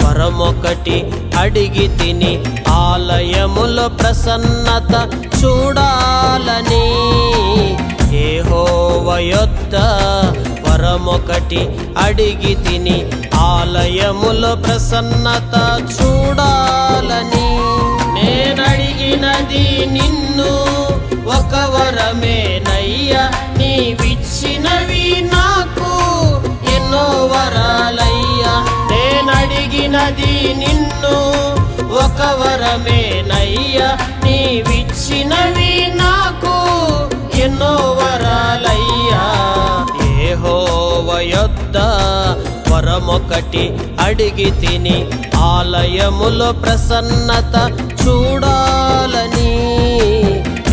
వరమొకటి అడిగి తిని ఆలయములో ప్రసన్నత చూడాలని. యెహోవా యొద్ద వరమొకటి అడిగి తిని ఆలయములో ప్రసన్నత చూడాలని. నేనడిగినది నిన్ను ఒక వరమేనయ్యా, నీవిచ్చినవి నాకు ఎన్నో వరాలయ్యా. నేనడిగినది నిన్ను ఒక వరమేనయ్యా, నీవిచ్చినవి నాకు ఎన్నో వరాలయ్యా. యెహోవా యొద్ద వరమొకటి అడిగి తిని ఆలయములో ప్రసన్నత చూడాలని.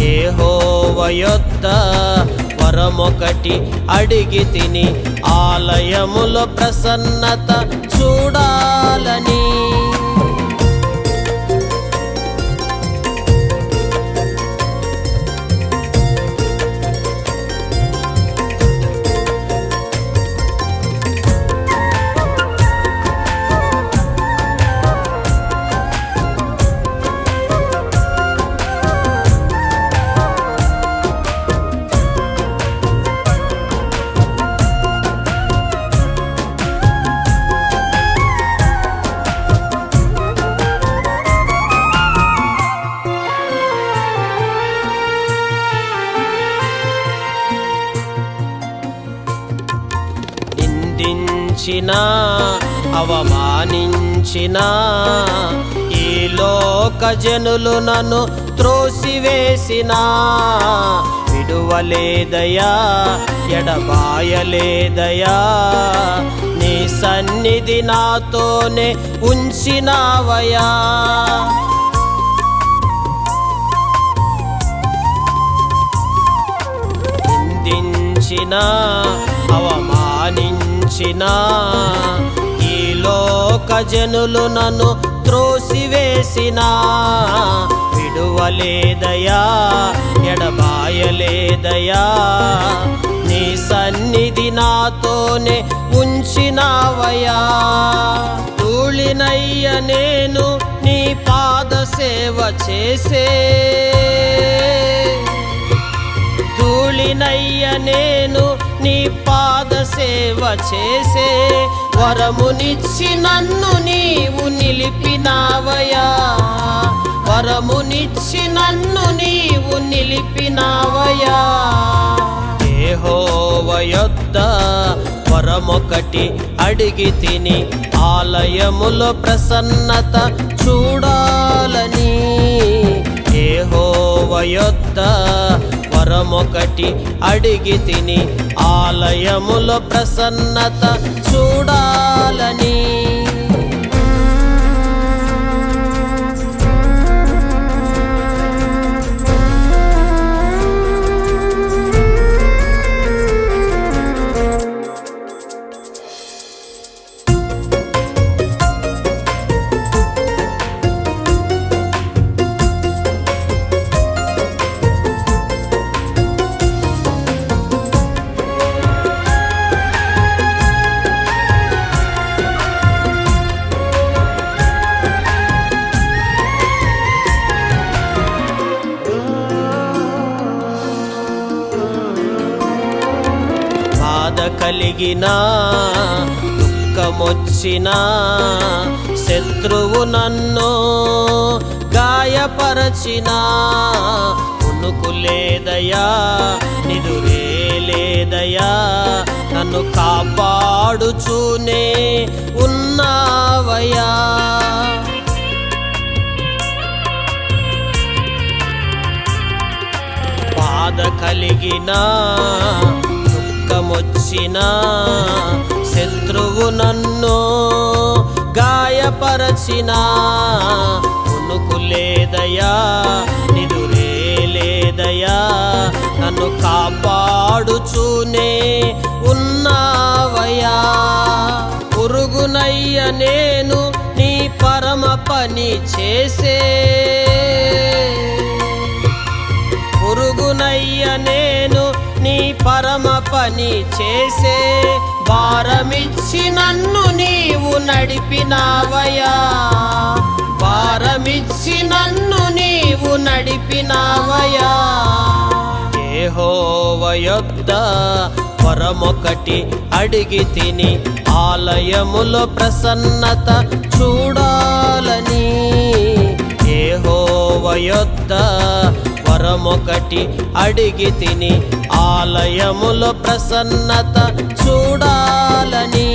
యెహోవా యొద్ద వరమొకటి అడిగి తిని ఆలయములో ప్రసన్నత చూడాలని. నిందించిన అవమానించిన ఈ లోక జనులు నన్ను త్రోసివేసిన విడువలేదయా, ఎడబాయలేదయా. నీ సన్నిధి నాతోనే ఉంచినావయా. నిందించిన అవమానించిన ఈ లోక జనులు నన్ను త్రోసివేసిన విడువలేదయా, ఎడబాయలేదయా. నీ సన్నిధి నాతోనే ఉంచినావయా. ధూళినయ్య నేను నీ పాద సేవ చేసే, ధూళినయ్య నేను నీ పాద సేవ చేసే. వరమునిచ్చి నన్ను నీవు నిలిపినావయా, వరమునిచ్చి నన్ను నీవు నిలిపినావయా. యెహోవా యొద్ద వరమొకటి అడిగి తిని ఆలయములో ప్రసన్నత చూడాలని. యెహోవా యొద్ద వరమొకటి అడిగి తిని ఆలయములో ప్రసన్నత చూడాలని. కలిగిన దుఃఖమొచ్చిన శత్రువు నన్ను గాయపరచిన ఉనుకులేదయా, నిదురేలేదయా. నన్ను కాపాడుచూనే ఉన్నావయా. బాధ కలిగిన దుఃఖమొచ్చిన శత్రువు నన్ను గాయపరచిన ఉనుకులేదయా, నిదురేలేదయా. నన్ను కాపాడుచూనే ఉన్నావయా. పురుగునయ్య నేను నీ పరమ పని చేసే, పురుగునయ్య నేను నీ పరమ పని చేసే. భారమిచ్చి నన్ను నీవు నడిపినావయ్యా, భారమిచ్చి నన్ను నీవు నడిపినావయ్యా. యెహోవా యొద్ద వరమొకటి అడిగి తిని, ఆలయములో ప్రసన్నత చూడాలని. యెహోవా యొద్ద వరమొకటి అడిగి తిని, ఆలయములో ప్రసన్నత చూడాలని.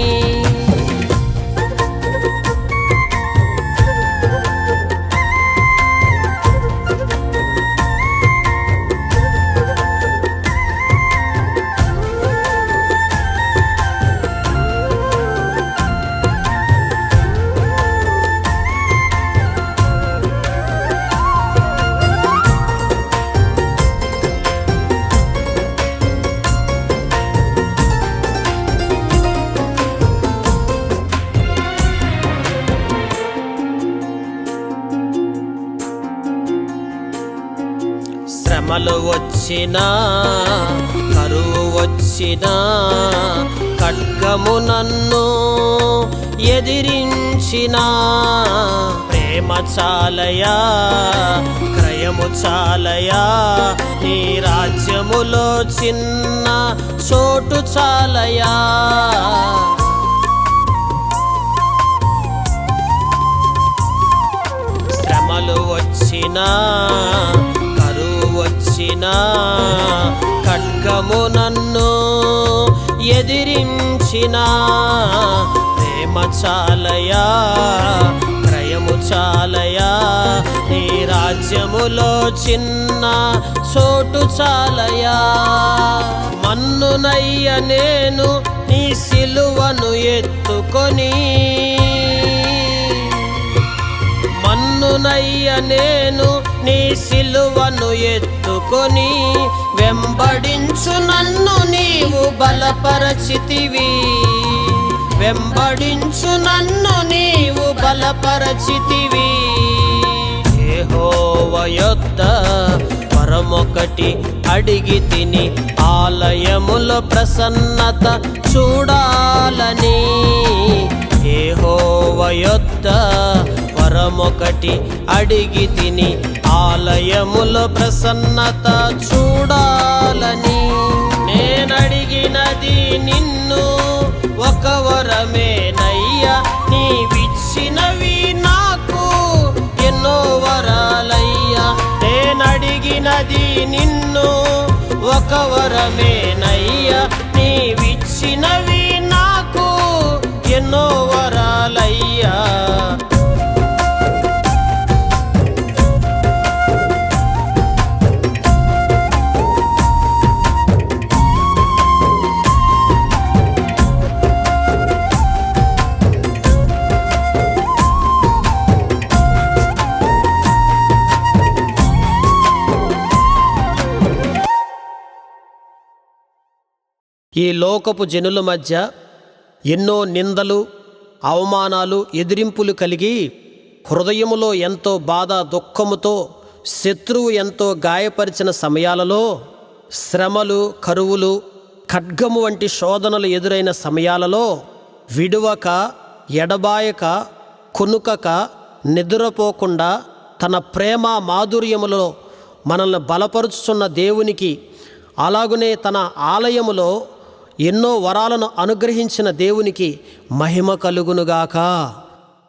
శ్రమలు వచ్చినా, కరువు వచ్చినా, ఖడ్గము నన్ను ఎదిరించినా, ప్రేమ చాలయా, క్రయము చాలయా, నీ రాజ్యములో చిన్న చోటు చాలయా. శ్రమలు వచ్చినా, వచ్చినా, ఖడ్గము నన్ను ఎదిరించినా, ప్రేమ చాలయా, క్రయము చాలయా, నీ రాజ్యములో చిన్న చోటు చాలయా. మన్నునయ్య నేను నీ సిలువను ఎత్తుకొని, మన్నునయ్య నేను నీ సిలువను ఎత్తుకొని, వెంబడించు నన్ను నీవు బలపరచితివి, వెంబడించు నన్ను నీవు బలపరచితివి. యెహోవా యొద్ద వరమొకటి అడిగి తిని, ఆలయములో ప్రసన్నత చూడాలని. యెహోవా యొద్ద వరమొకటి అడిగి తిని, ఆలయములో ప్రసన్నత చూడాలని. నేనడిగినది నిన్ను ఒక వరమేనయ్యా, నీవిచ్చినవి నాకు ఎన్నో వరాలయ్యా. నేనడిగినది నిన్ను ఒక వరమేనయ్యా, నీవిచ్చినవి నాకు ఎన్నో వరాలయ్యా. ఈ లోకపు జనుల మధ్య ఎన్నో నిందలు, అవమానాలు, ఎదిరింపులు కలిగి హృదయములో ఎంతో బాధ, దుఃఖముతో శత్రువు ఎంతో గాయపరిచిన సమయాలలో, శ్రమలు, కరువులు, ఖడ్గము వంటి శోధనలు ఎదురైన సమయాలలో విడువక, ఎడబాయక, కొనుకక, నిద్రపోకుండా తన ప్రేమ మాధుర్యములో మనల్ని బలపరుచుచున్న దేవునికి, అలాగునే తన ఆలయములో ఎన్నో వరాలను అనుగ్రహించిన దేవునికి మహిమ కలుగునుగాక.